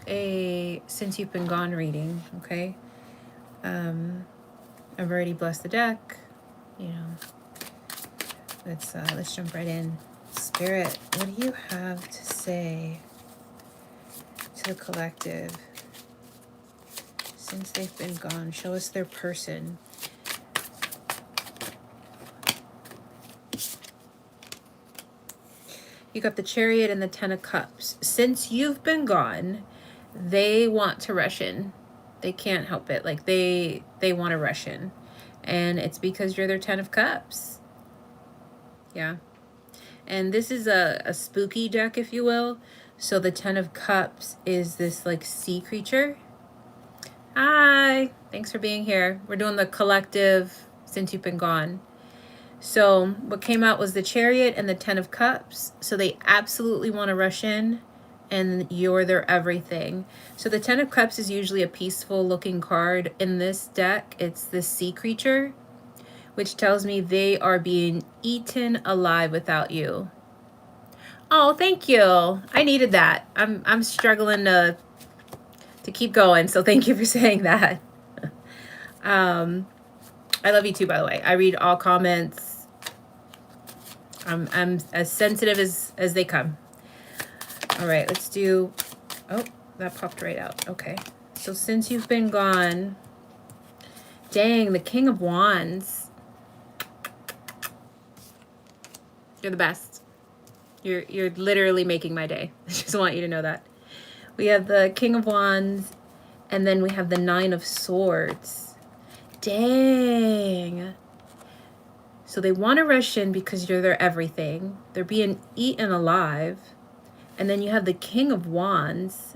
a since you've been gone reading, okay? I've already blessed the deck. You know, let's jump right in. Spirit, what do you have to say to the collective since they've been gone? Show us their person. You got the Chariot and the Ten of Cups. Since you've been gone, they want to rush in. They can't help it. Like they want to rush in. And it's because you're their Ten of Cups. Yeah. And this is a spooky deck, if you will. So the Ten of Cups is this like sea creature. Hi. Thanks for being here. We're doing the collective since you've been gone. So what came out was the Chariot and the Ten of Cups. So they absolutely want to rush in, and you're their everything. So the Ten of Cups is usually a peaceful looking card. In this deck, it's this sea creature, which tells me they are being eaten alive without you. Oh, thank you. I needed that. I'm struggling to keep going, so thank you for saying that. I love you too, by the way. I read all comments. I'm as sensitive as they come. All right, let's do... Oh, that popped right out. Okay. So since you've been gone... Dang, the King of Wands. You're the best. You're literally making my day. I just want you to know that. We have the King of Wands, and then we have the Nine of Swords. Dang. So they want to rush in because you're their everything. They're being eaten alive. And then you have the King of Wands.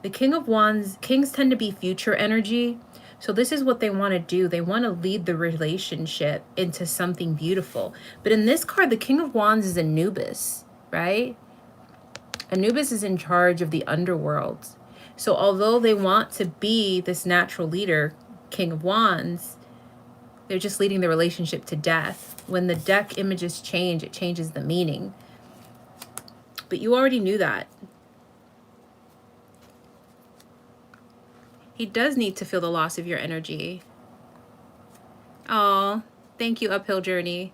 The King of Wands, kings tend to be future energy. So this is what they want to do. They want to lead the relationship into something beautiful. But in this card, the King of Wands is Anubis, right? Anubis is in charge of the underworld. So although they want to be this natural leader, King of Wands, they're just leading the relationship to death. When the deck images change, it changes the meaning. But you already knew that. He does need to feel the loss of your energy. Oh, thank you, Uphill Journey.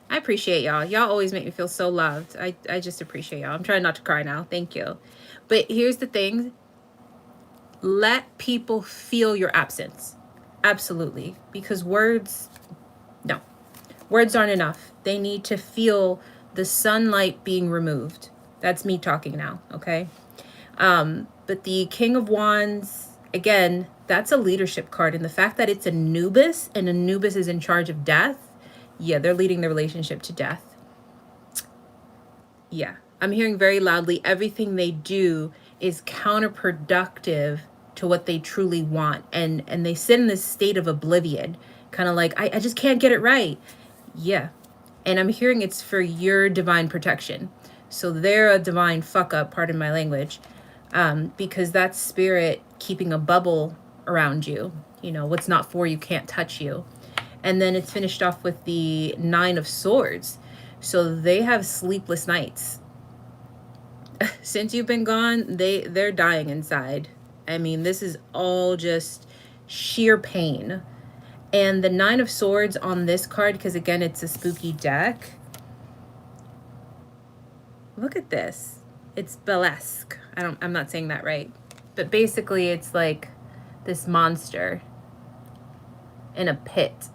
I appreciate y'all. Y'all always make me feel so loved. I just appreciate y'all. I'm trying not to cry now. Thank you. But here's the thing. Let people feel your absence. Absolutely. Because words, no. Words aren't enough. They need to feel the sunlight being removed. That's me talking now, okay? But the King of Wands, again, that's a leadership card. And the fact that it's Anubis, and Anubis is in charge of death, yeah, they're leading the relationship to death. Yeah, I'm hearing very loudly, everything they do is counterproductive to what they truly want. And they sit in this state of oblivion, kind of like, I just can't get it right. Yeah. And I'm hearing it's for your divine protection. So they're a divine fuck up, pardon my language, because that's spirit keeping a bubble around you. You know, what's not for you can't touch you. And then it's finished off with the Nine of Swords. So they have sleepless nights. Since you've been gone, they're dying inside. I mean, this is all just sheer pain. And the Nine of Swords on this card, because again, it's a spooky deck. Look at this. It's Belesque. I'm not saying that right. But basically, it's like this monster in a pit.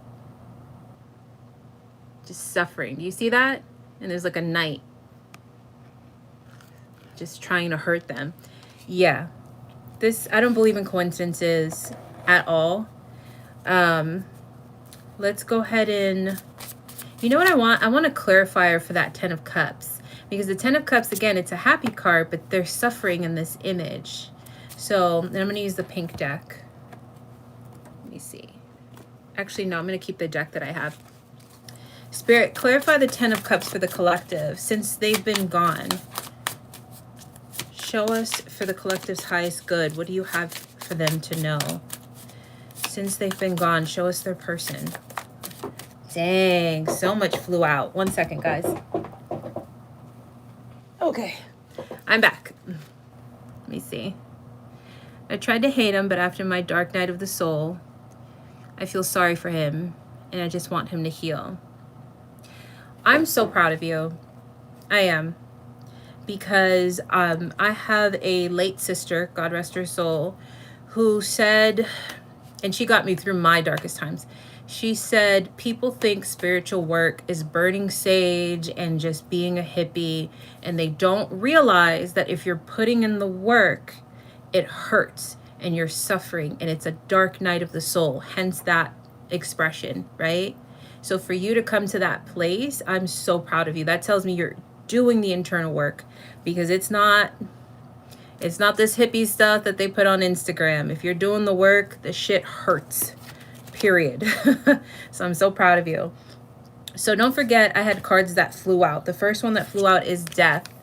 Just suffering. Do you see that? And there's like a knight just trying to hurt them. Yeah. This, I don't believe in coincidences at all. Let's go ahead and, you know what I want? I want a clarifier for that Ten of Cups. Because the Ten of Cups, again, it's a happy card, but they're suffering in this image. So then I'm going to use the pink deck. Let me see. Actually, no, I'm going to keep the deck that I have. Spirit, clarify the Ten of Cups for the collective since they've been gone. Show us for the collective's highest good. What do you have for them to know? Since they've been gone, show us their person. Dang, so much flew out. 1 second, guys. Okay. I'm back. Let me see. I tried to hate him, but after my dark night of the soul, I feel sorry for him, and I just want him to heal. I'm so proud of you. I am. Because I have a late sister, God rest her soul, who said, and she got me through my darkest times. She said, people think spiritual work is burning sage and just being a hippie, and they don't realize that if you're putting in the work, it hurts and you're suffering, and it's a dark night of the soul, hence that expression, right? So for you to come to that place, I'm so proud of you. That tells me you're doing the internal work, because it's not this hippie stuff that they put on Instagram. If you're doing the work, the shit hurts, period. So I'm so proud of you. So don't forget, I had cards that flew out. The first one that flew out is death.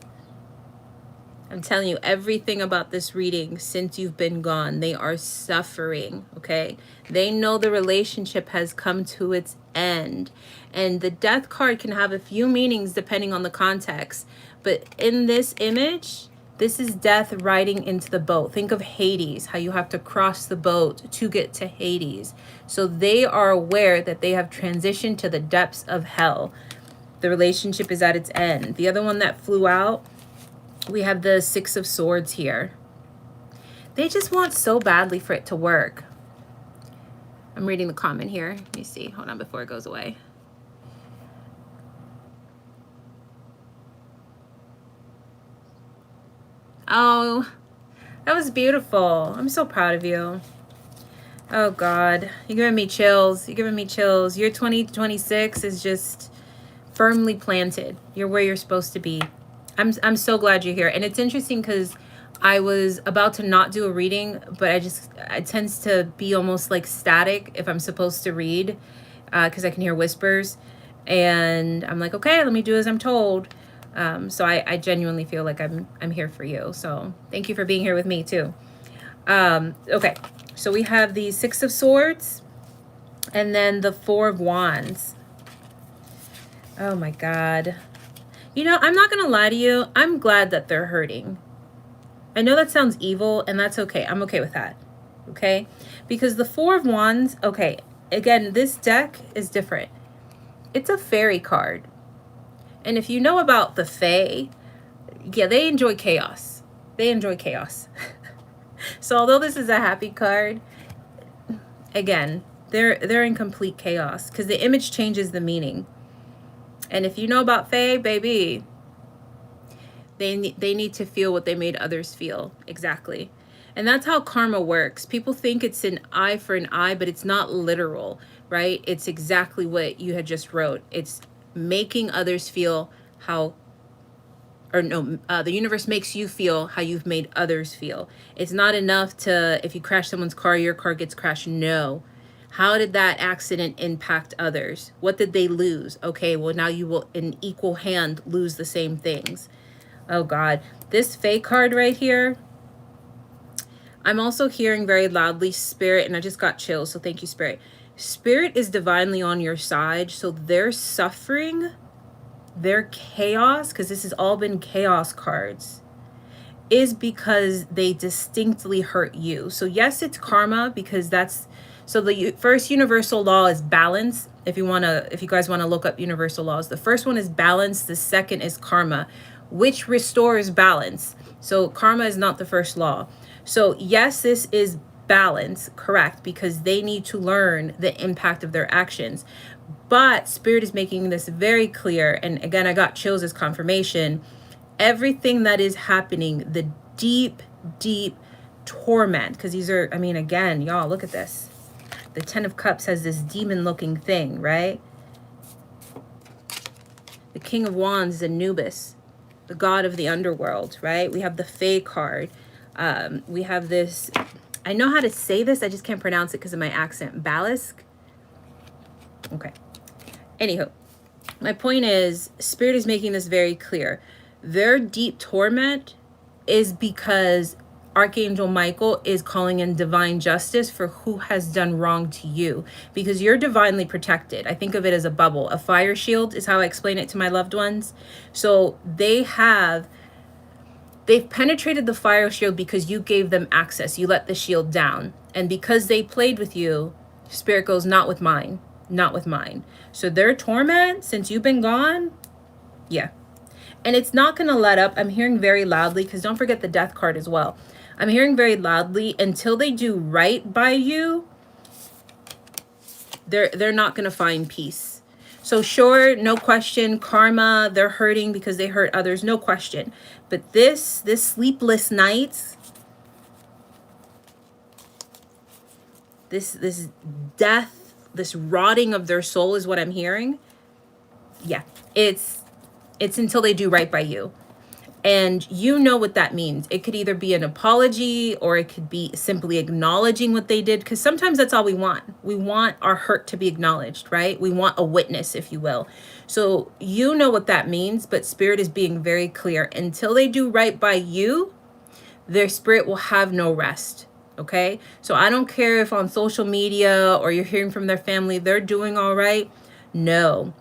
I'm telling you everything about this reading since you've been gone. They are suffering, okay? They know the relationship has come to its end. And the death card can have a few meanings depending on the context. But in this image, this is death riding into the boat. Think of Hades, how you have to cross the boat to get to Hades. So they are aware that they have transitioned to the depths of hell. The relationship is at its end. The other one that flew out, we have the Six of Swords here. They just want so badly for it to work. I'm reading the comment here. Let me see. Hold on before it goes away. Oh, that was beautiful. I'm so proud of you. Oh, God. You're giving me chills. You're giving me chills. Your 2026 is just firmly planted. You're where you're supposed to be. I'm so glad you're here. And it's interesting because I was about to not do a reading, but it tends to be almost like static if I'm supposed to read, because I can hear whispers. And I'm like, okay, let me do as I'm told. So I genuinely feel like I'm here for you. So thank you for being here with me too. Okay, so we have the Six of Swords and then the Four of Wands. Oh my God. You know, I'm not going to lie to you. I'm glad that they're hurting. I know that sounds evil, and that's okay. I'm okay with that. Okay? Because the Four of Wands, okay, again, this deck is different. It's a fairy card. And if you know about the Fae, yeah, they enjoy chaos. They enjoy chaos. So although this is a happy card, again, they're in complete chaos because the image changes the meaning. And if you know about Fae, baby, they need to feel what they made others feel. Exactly. And that's how karma works. People think it's an eye for an eye, but it's not literal, right? It's exactly what you had just wrote. It's making others feel how, or no, the universe makes you feel how you've made others feel. It's not enough to, if you crash someone's car, your car gets crashed. No. How did that accident impact others? What did they lose? Okay, well, now you will, in equal hand, lose the same things. Oh, God. This Fae card right here, I'm also hearing very loudly Spirit, and I just got chills, so thank you, Spirit. Spirit is divinely on your side, so their suffering, their chaos, because this has all been chaos cards, is because they distinctly hurt you. So yes, it's karma, because that's, so the first universal law is balance. If you guys want to look up universal laws, the first one is balance. The second is karma, which restores balance. So karma is not the first law. So yes, this is balance, correct, because they need to learn the impact of their actions. But Spirit is making this very clear. And again, I got chills as confirmation. Everything that is happening, the deep, deep torment, because these are, I mean, again, y'all, look at this. The Ten of Cups has this demon-looking thing, right? The King of Wands is Anubis, the god of the underworld, right? We have the Fae card. We have this, I know how to say this, I just can't pronounce it because of my accent. Balisk? Okay. Anywho, my point is, Spirit is making this very clear. Their deep torment is because Archangel Michael is calling in divine justice for who has done wrong to you, because you're divinely protected. I think of it as a bubble. A fire shield is how I explain it to my loved ones. So they have They've penetrated the fire shield because you gave them access. You let the shield down. And because they played with you, Spirit goes, not with mine, not with mine. So their torment, since you've been gone, yeah. And it's not going to let up. I'm hearing very loudly, because don't forget the death card as well. I'm hearing very loudly, until they do right by you, they're not going to find peace. So sure, no question, karma, they're hurting because they hurt others, no question. But this sleepless nights, this death, this rotting of their soul is what I'm hearing. Yeah, it's until they do right by you. And you know what that means. It could either be an apology, or it could be simply acknowledging what they did. Because sometimes that's all we want. We want our hurt to be acknowledged, right? We want a witness, if you will. So you know what that means, but Spirit is being very clear. Until they do right by you, their spirit will have no rest. Okay? So I don't care if on social media or you're hearing from their family, they're doing all right. No.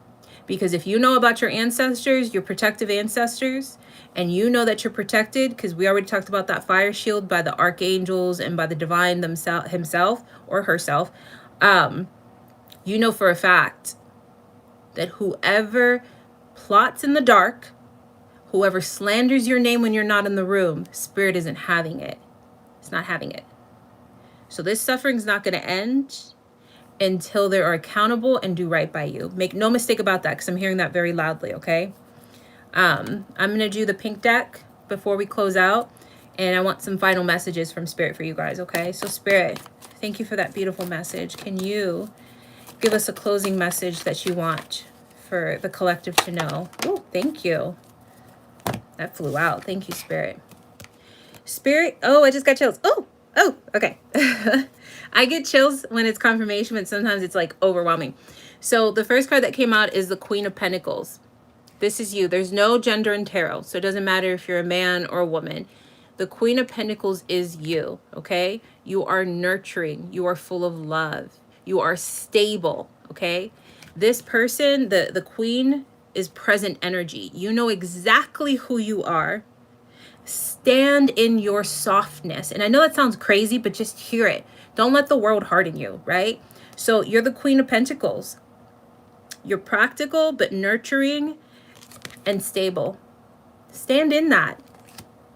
Because if you know about your ancestors, your protective ancestors, and you know that you're protected, because we already talked about that fire shield by the archangels and by the divine himself or herself, you know for a fact that whoever plots in the dark, whoever slanders your name when you're not in the room, Spirit isn't having it. It's not having it. So this suffering's not going to end until they are accountable and do right by you. Make no mistake about that, because I'm hearing that very loudly, okay? I'm going to do the pink deck before we close out, and I want some final messages from Spirit for you guys, okay? So Spirit, thank you for that beautiful message. Can you give us a closing message that you want for the collective to know? Oh, thank you. That flew out. Thank you, Spirit. Spirit, oh, I just got chills. Oh, okay. I get chills when it's confirmation, but sometimes it's like overwhelming. So the first card that came out is the Queen of Pentacles. This is you. There's no gender in tarot, so it doesn't matter if you're a man or a woman. The Queen of Pentacles is you, okay? You are nurturing. You are full of love. You are stable, okay? This person, the Queen, is present energy. You know exactly who you are. Stand in your softness. And I know that sounds crazy, but just hear it. Don't let the world harden you, right? So you're the Queen of Pentacles. You're practical, but nurturing and stable. Stand in that,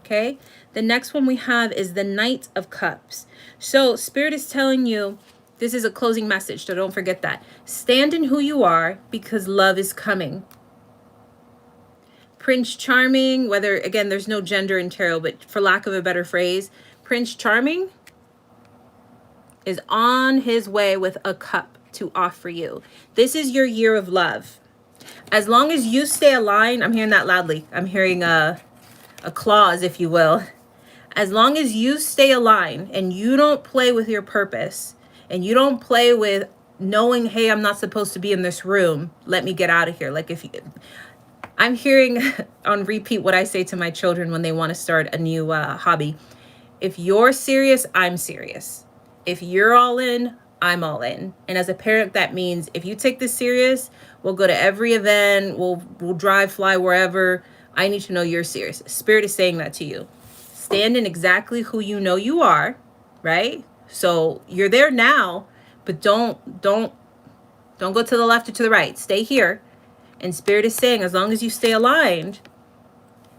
okay? The next one we have is the Knight of Cups. So Spirit is telling you, this is a closing message, so don't forget that. Stand in who you are, because love is coming. Prince Charming, whether, again, there's no gender in tarot, but for lack of a better phrase, Prince Charming is on his way with a cup to offer you. This is your year of love. As long as you stay aligned, I'm hearing that loudly. I'm hearing a clause, if you will. As long as you stay aligned and you don't play with your purpose, and you don't play with knowing, hey, I'm not supposed to be in this room, let me get out of here. Like, if you, I'm hearing on repeat what I say to my children when they want to start a new hobby. If you're serious, I'm serious. If you're all in, I'm all in. And as a parent, that means if you take this serious, we'll go to every event, we'll drive, fly, wherever. I need to know you're serious. Spirit is saying that to you. Stand in exactly who you know you are, right? So you're there now, but don't go to the left or to the right. Stay here. And Spirit is saying, as long as you stay aligned,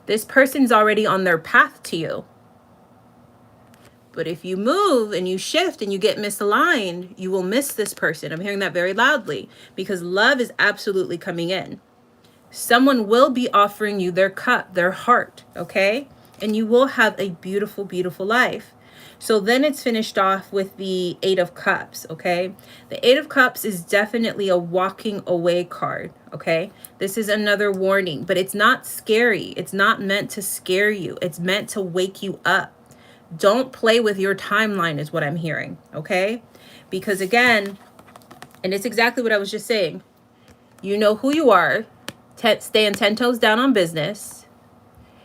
this person's already on their path to you. But if you move and you shift and you get misaligned, you will miss this person. I'm hearing that very loudly, because love is absolutely coming in. Someone will be offering you their cup, their heart, okay? And you will have a beautiful, beautiful life. So then it's finished off with the Eight of Cups, okay? The Eight of Cups is definitely a walking away card, okay? This is another warning, but it's not scary. It's not meant to scare you. It's meant to wake you up. Don't play with your timeline is what I'm hearing, okay? Because again, and it's exactly what I was just saying, you know who you are, staying 10 toes down on business.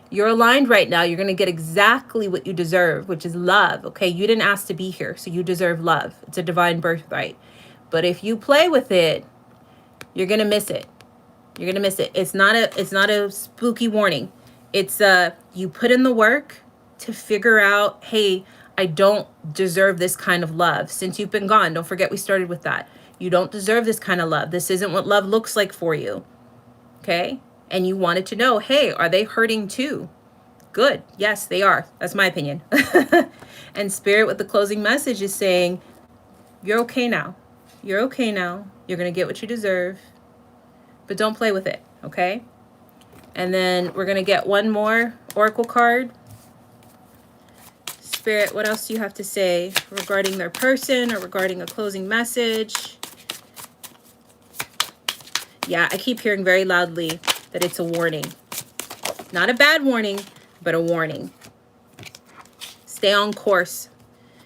You're aligned right now. You're going to get exactly what you deserve, which is love, okay? You didn't ask to be here, so you deserve love. It's a divine birthright. But if you play with it, you're going to miss it. You're going to miss it. It's not a spooky warning. It's You put in the work to figure out, hey, I don't deserve this kind of love. Since you've been gone, don't forget we started with that. You don't deserve this kind of love. This isn't what love looks like for you. Okay? And you wanted to know, hey, are they hurting too? Good. Yes, they are. That's my opinion. And Spirit with the closing message is saying, you're okay now. You're okay now. You're going to get what you deserve. But don't play with it. Okay? And then we're going to get one more oracle card. Spirit, what else do you have to say regarding their person or regarding a closing message? Yeah, I keep hearing very loudly that it's a warning. Not a bad warning, but a warning. Stay on course.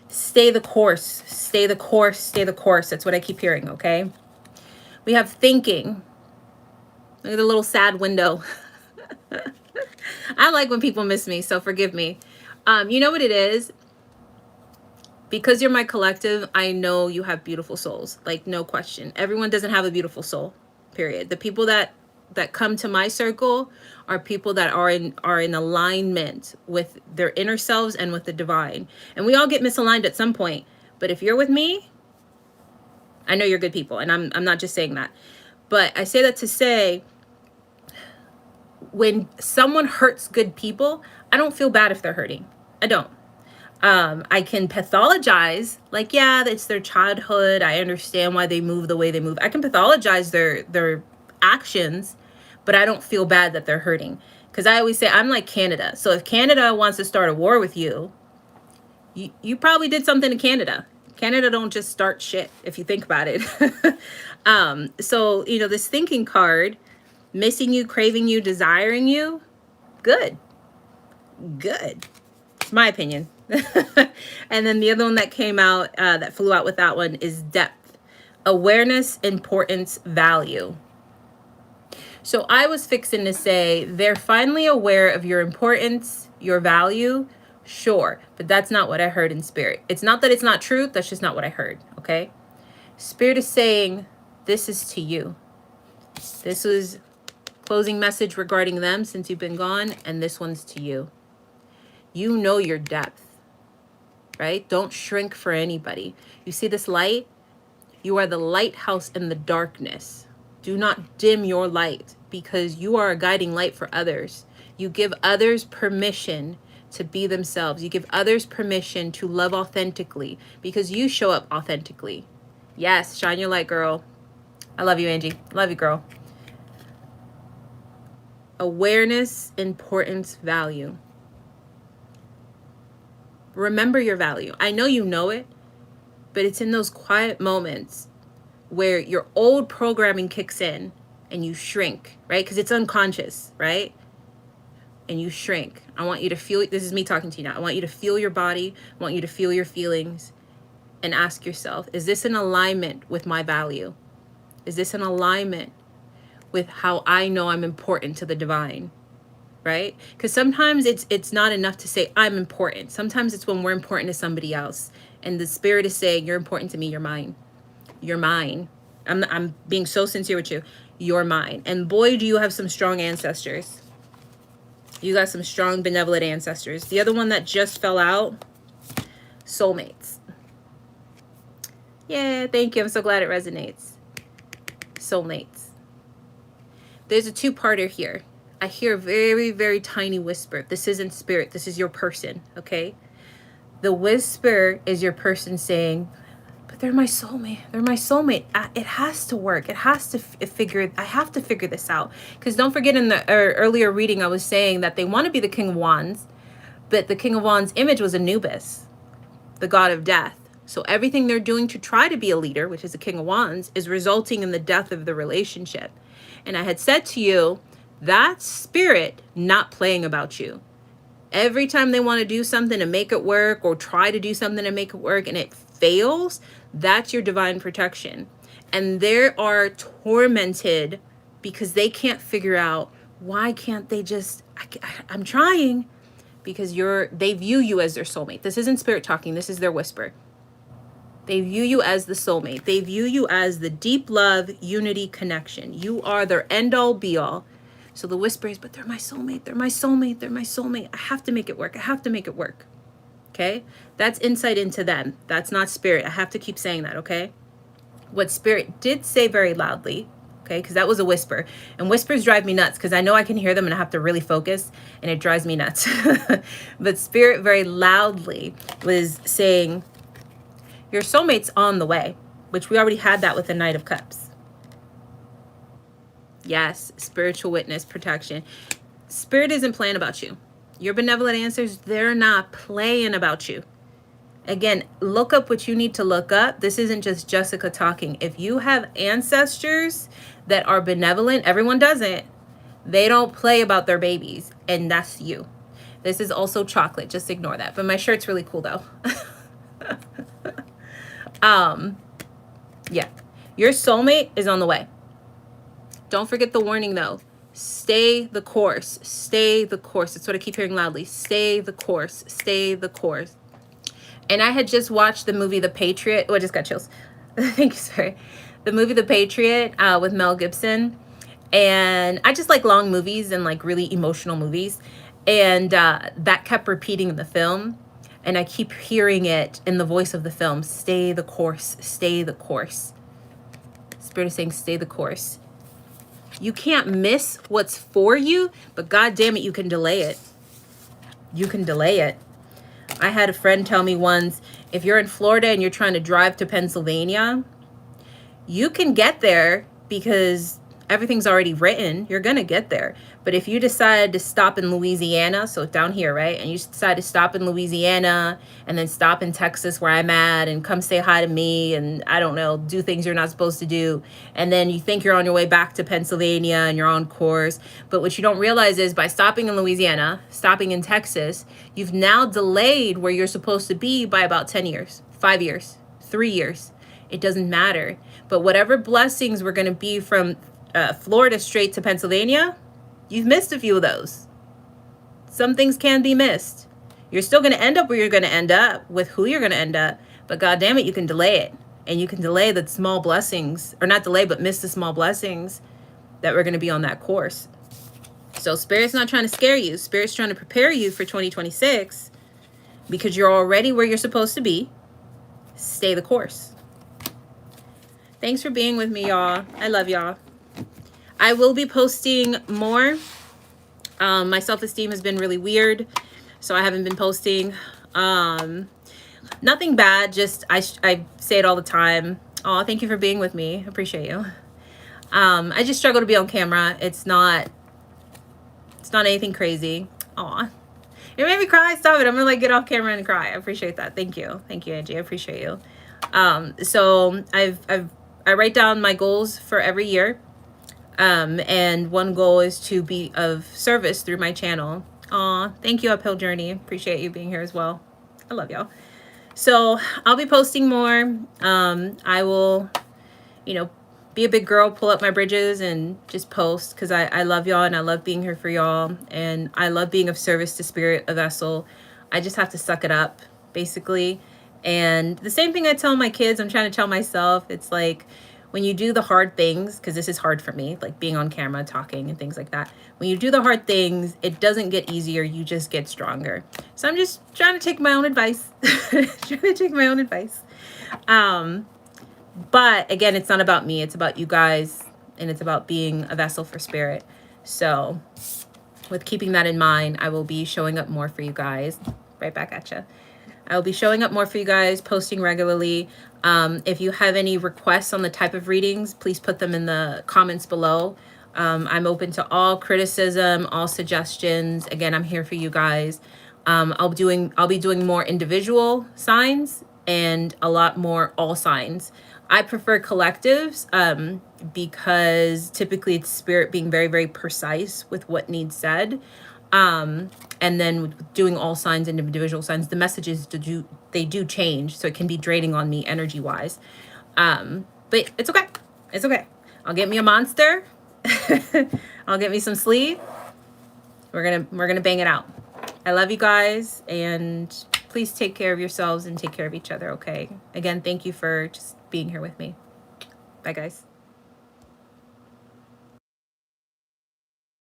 Stay the course. Stay the course. Stay the course. That's what I keep hearing, okay? We have thinking. Look at the little sad window. I like when people miss me, so forgive me. You know what it is? Because you're my collective, I know you have beautiful souls. Like, no question. Everyone doesn't have a beautiful soul, period. The people that come to my circle are people that are in alignment with their inner selves and with the divine. And we all get misaligned at some point. But if you're with me, I know you're good people. And I'm not just saying that. But I say that to say, when someone hurts good people, I don't feel bad if they're hurting. I don't. I can pathologize, like, yeah, it's their childhood. I understand why they move the way they move. I can pathologize their actions, but I don't feel bad that they're hurting. Because I always say, I'm like Canada. So if Canada wants to start a war with you, you probably did something to Canada. Canada don't just start shit, if you think about it. So, you know, this thinking card, missing you, craving you, desiring you, good. Good. It's my opinion. And then the other one that came out, that flew out with that one, is depth. Awareness, importance, value. So I was fixing to say, they're finally aware of your importance, your value. Sure, but that's not what I heard in Spirit. It's not that it's not truth, that's just not what I heard, okay? Spirit is saying, this is to you. This was closing message regarding them since you've been gone, and this one's to you. You know your depth, right? Don't shrink for anybody. You see this light? You are the lighthouse in the darkness. Do not dim your light, because you are a guiding light for others. You give others permission to be themselves. You give others permission to love authentically, because you show up authentically. Yes, shine your light, girl. I love you, Angie. Love you, girl. Awareness, importance, value. Remember your value. I know you know it, but it's in those quiet moments where your old programming kicks in and you shrink, right? Because it's unconscious, right? And you shrink. I want you to feel, this is me talking to you now. I want you to feel your body. I want you to feel your feelings and ask yourself, is this in alignment with my value? Is this in alignment with how I know I'm important to the divine? Right? Because sometimes it's not enough to say I'm important. Sometimes it's when we're important to somebody else, and the Spirit is saying, you're important to me. You're mine. You're mine. I'm being so sincere with you. You're mine. And boy, do you have some strong ancestors. You got some strong, benevolent ancestors. The other one that just fell out, soulmates. Yeah, thank you. I'm so glad it resonates. Soulmates. There's a two-parter here. I hear a very, very tiny whisper. This isn't Spirit. This is your person, okay? The whisper is your person saying, but they're my soulmate. They're my soulmate. It has to work. It has to I have to figure this out. Because don't forget, in the earlier reading, I was saying that they want to be the King of Wands, but the King of Wands image was Anubis, the god of death. So everything they're doing to try to be a leader, which is the King of Wands, is resulting in the death of the relationship. And I had said to you, that's Spirit not playing about you. Every time they want to do something to make it work, or try to do something to make it work, and it fails, that's your divine protection. And they are tormented because they can't figure out, why can't they just, I'm trying, because they view you as their soulmate. This isn't Spirit talking. This is their whisper. They view you as the soulmate. They view you as the deep love, unity, connection. You are their end all be all. So the whisper is, but they're my soulmate, they're my soulmate, they're my soulmate. I have to make it work. I have to make it work. Okay? That's insight into them. That's not spirit. I have to keep saying that, okay? What spirit did say very loudly, okay, because that was a whisper. And whispers drive me nuts because I know I can hear them and I have to really focus, and it drives me nuts. But spirit very loudly was saying, your soulmate's on the way, which we already had that with the Knight of Cups. Yes, spiritual witness, protection. Spirit isn't playing about you. Your benevolent answers, they're not playing about you. Again, look up what you need to look up. This isn't just Jessica talking. If you have ancestors that are benevolent, everyone doesn't. They don't play about their babies, and that's you. This is also chocolate. Just ignore that. But my shirt's really cool, though. Yeah. Your soulmate is on the way. Don't forget the warning, though. Stay the course. Stay the course. That's what I keep hearing loudly. Stay the course. Stay the course. And I had just watched the movie The Patriot. Oh, I just got chills. Thank you, sorry. The movie The Patriot with Mel Gibson. And I just like long movies and like really emotional movies. And that kept repeating in the film. And I keep hearing it in the voice of the film. Stay the course. Stay the course. Spirit is saying stay the course. You can't miss what's for you, but God damn it, you can delay it. You can delay it. I had a friend tell me once, if you're in Florida and you're trying to drive to Pennsylvania, you can get there because everything's already written. You're going to get there. But if you decide to stop in Louisiana, so down here, right? And you decide to stop in Louisiana and then stop in Texas where I'm at and come say hi to me and, I don't know, do things you're not supposed to do. And then you think you're on your way back to Pennsylvania and you're on course. But what you don't realize is by stopping in Louisiana, stopping in Texas, you've now delayed where you're supposed to be by about 10 years, 5 years, 3 years. It doesn't matter. But whatever blessings were going to be from Florida straight to Pennsylvania, you've missed a few of those. Some things can be missed. You're still going to end up where you're going to end up with who you're going to end up. But God damn it, you can delay it. And you can delay the small blessings, or not delay, but miss the small blessings that were going to be on that course. So Spirit's not trying to scare you. Spirit's trying to prepare you for 2026 because you're already where you're supposed to be. Stay the course. Thanks for being with me, y'all. I love y'all. I will be posting more. My self-esteem has been really weird, so I haven't been posting. Nothing bad, just I say it all the time. Oh, thank you for being with me. Appreciate you. I just struggle to be on camera. It's not anything crazy. Aw. It made me cry. Stop it. I'm gonna like get off camera and cry. I appreciate that. Thank you. Thank you, Angie. I appreciate you. So I write down my goals for every year. And one goal is to be of service through my channel. Aw, thank you, Uphill Journey. Appreciate you being here as well. I love y'all. So I'll be posting more. I will, be a big girl, pull up my bridges and just post because I love y'all and I love being here for y'all. And I love being of service to Spirit, a vessel. I just have to suck it up, basically. And the same thing I tell my kids, I'm trying to tell myself. It's like, when you do the hard things, because this is hard for me, like being on camera, talking and things like that. When you do the hard things, it doesn't get easier. You just get stronger. So I'm just trying to take my own advice. But again, it's not about me. It's about you guys. And it's about being a vessel for Spirit. So with keeping that in mind, I will be showing up more for you guys. Right back at you. I will be showing up more for you guys, posting regularly. If you have any requests on the type of readings, please put them in the comments below. I'm open to all criticism, all suggestions. Again, I'm here for you guys. I'll be doing more individual signs and a lot more all signs. I prefer collectives because typically it's Spirit being very, very precise with what needs said. And then doing all signs and individual signs, the messages they do change, so it can be draining on me energy wise. But it's okay. It's okay. I'll get me a monster. I'll get me some sleep. We're gonna bang it out. I love you guys, and please take care of yourselves and take care of each other. Okay. Again, thank you for just being here with me. Bye, guys.